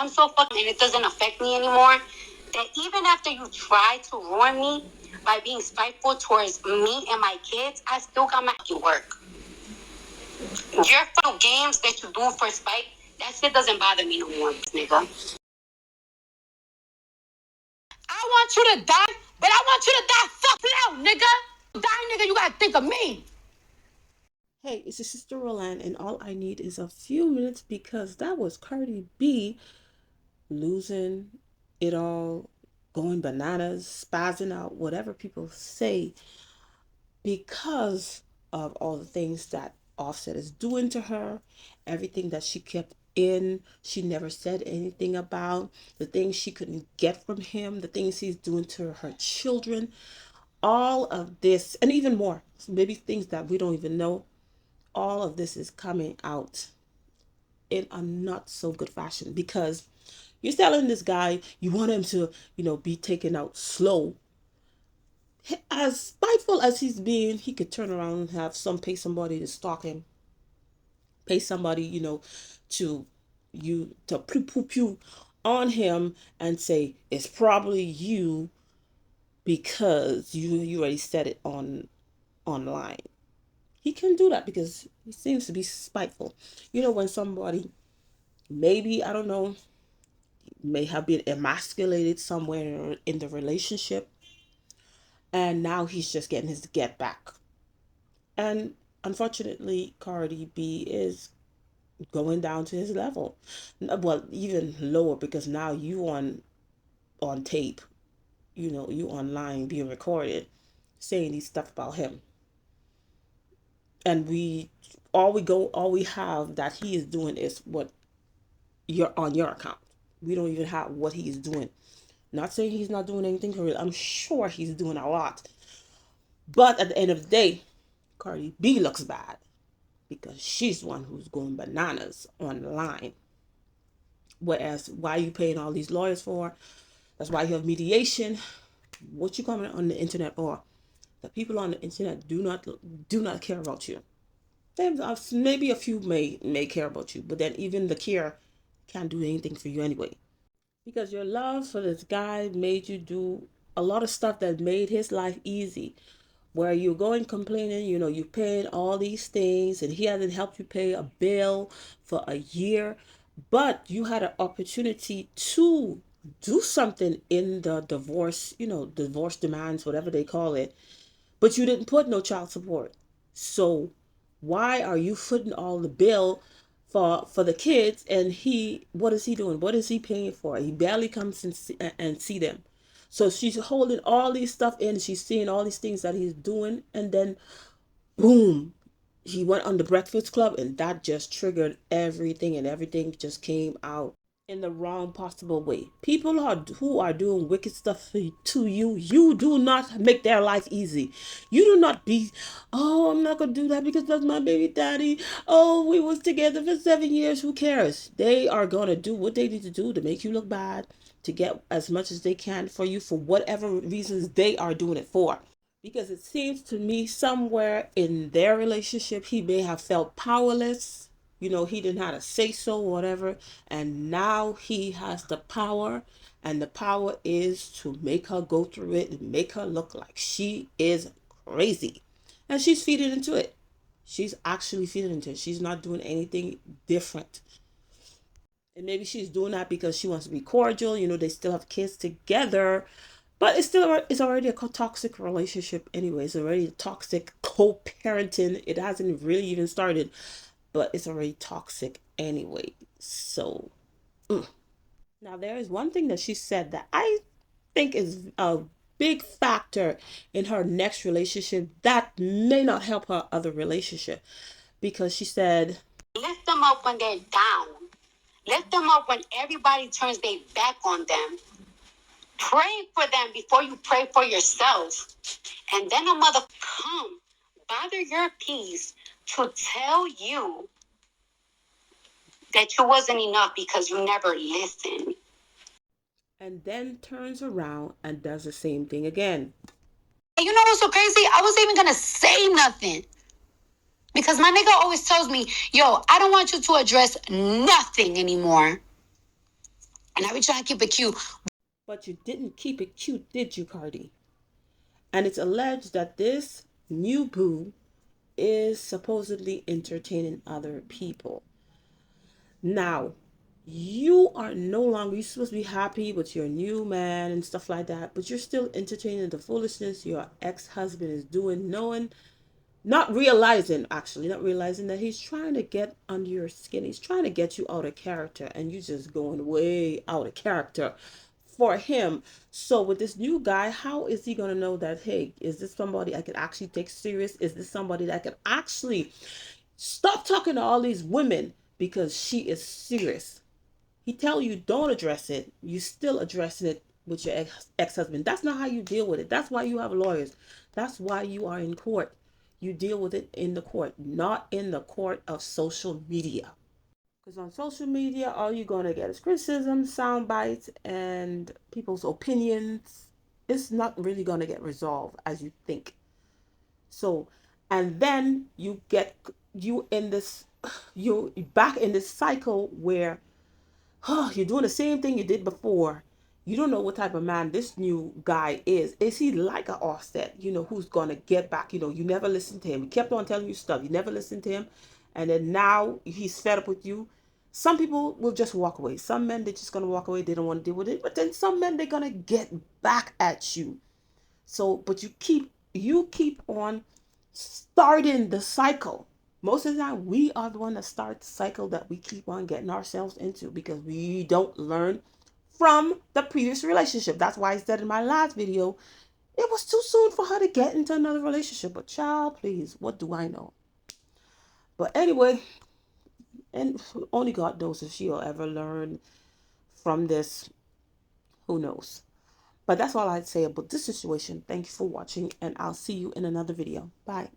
I'm so fucking, and it doesn't affect me anymore. That even after you try to ruin me by being spiteful towards me and my kids, I still got my fucking work. Your fucking games that you do for spite, that shit doesn't bother me no more, nigga. I want you to die, but I want you to die fucking out, nigga. Die, nigga, you gotta think of me. Hey, it's your sister Roland, and all I need is a few minutes because that was Cardi B losing it all, going bananas, spazzing out, whatever people say, because of all the things that Offset is doing to her, everything that she kept in, she never said anything about, the things she couldn't get from him, the things he's doing to her children, all of this, and even more, maybe things that we don't even know, all of this is coming out in a not so good fashion because you're telling this guy you want him to, be taken out slow. As spiteful as he's being, he could turn around and have pay somebody to stalk him, pay somebody, to pew pew pew on him and say it's probably you because you already said it online. He can do that because he seems to be spiteful. When somebody, maybe, I don't know, may have been emasculated somewhere in the relationship, and now he's just getting his get back. And unfortunately, Cardi B is going down to his level. Well, even lower, because now you on tape, you online being recorded saying these stuff about him. And all we have that he is doing is what you're on your account. We don't even have what he is doing. Not saying he's not doing anything for real. I'm sure he's doing a lot. But at the end of the day, Cardi B looks bad because she's the one who's going bananas online. Whereas, why are you paying all these lawyers for? That's why you have mediation. What you coming on the internet for? The people on the internet do not care about you. Maybe a few may care about you, but then even the care can't do anything for you anyway. Because your love for this guy made you do a lot of stuff that made his life easy. Where you're going complaining, you're paying all these things and he hasn't helped you pay a bill for a year. But you had an opportunity to do something in the divorce, divorce demands, whatever they call it. But you didn't put no child support. So why are you footing all the bill for the kids, and what is he doing? What is he paying for? He barely comes and see them. So she's holding all these stuff in, she's seeing all these things that he's doing, and then boom, he went on the Breakfast Club, and that just triggered everything, and everything just came out in the wrong possible way. People who are doing wicked stuff to you, you do not make their life easy. You do not be, oh, I'm not gonna do that because that's my baby daddy. Oh, we was together for 7 years. Who cares? They are gonna do what they need to do to make you look bad, to get as much as they can for you for whatever reasons they are doing it for. Because it seems to me somewhere in their relationship, he may have felt powerless. He didn't have to say so, whatever. And now he has the power. And the power is to make her go through it and make her look like she is crazy. And she's feeding into it. She's actually feeding into it. She's not doing anything different. And maybe she's doing that because she wants to be cordial. They still have kids together. But it's already a toxic relationship anyway. It's already a toxic co-parenting. It hasn't really even started, but it's already toxic anyway. So, now there is one thing that she said that I think is a big factor in her next relationship that may not help her other relationship, because she said, lift them up when they're down. Lift them up when everybody turns their back on them. Pray for them before you pray for yourself. And then a mother come bother your peace to tell you that you wasn't enough because you never listened. and then turns around and does the same thing again. And you know what's so crazy? I wasn't even gonna say nothing. Because my nigga always tells me, yo, I don't want you to address nothing anymore. And I be trying to keep it cute. But you didn't keep it cute, did you, Cardi? And it's alleged that this new boo is supposedly entertaining other people. Now, you are no longer, you're supposed to be happy with your new man and stuff like that, but you're still entertaining the foolishness your ex-husband is doing, knowing, not realizing, actually, not realizing that he's trying to get under your skin. He's trying to get you out of character, and you just going way out of character for him. So with this new guy, how is he going to know that, hey, is this somebody I can actually take serious? Is this somebody that I can actually stop talking to all these women because she is serious? He tell you don't address it. You still addressing it with your ex-husband. That's not how you deal with it. That's why you have lawyers. That's why you are in court. You deal with it in the court, not in the court of social media. Because on social media, all you're going to get is criticism, sound bites, and people's opinions. It's not really going to get resolved as you think. So, and then you get you in this, you back in this cycle where, oh, you're doing the same thing you did before. You don't know what type of man this new guy is. Is he like a offset? Who's gonna get back? You never listened to him. He kept on telling you stuff. You never listened to him. And then now he's fed up with you. Some people will just walk away. Some men, they're just gonna walk away. They don't want to deal with it. But then some men, they're gonna get back at you. So, but you keep on starting the cycle. Most of the time, we are the one that starts the cycle that we keep on getting ourselves into because we don't learn from the previous relationship. That's why I said in my last video, it was too soon for her to get into another relationship. But child, please, what do I know? But anyway, and only God knows if she'll ever learn from this. Who knows? But that's all I'd say about this situation. Thank you for watching, and I'll see you in another video. Bye.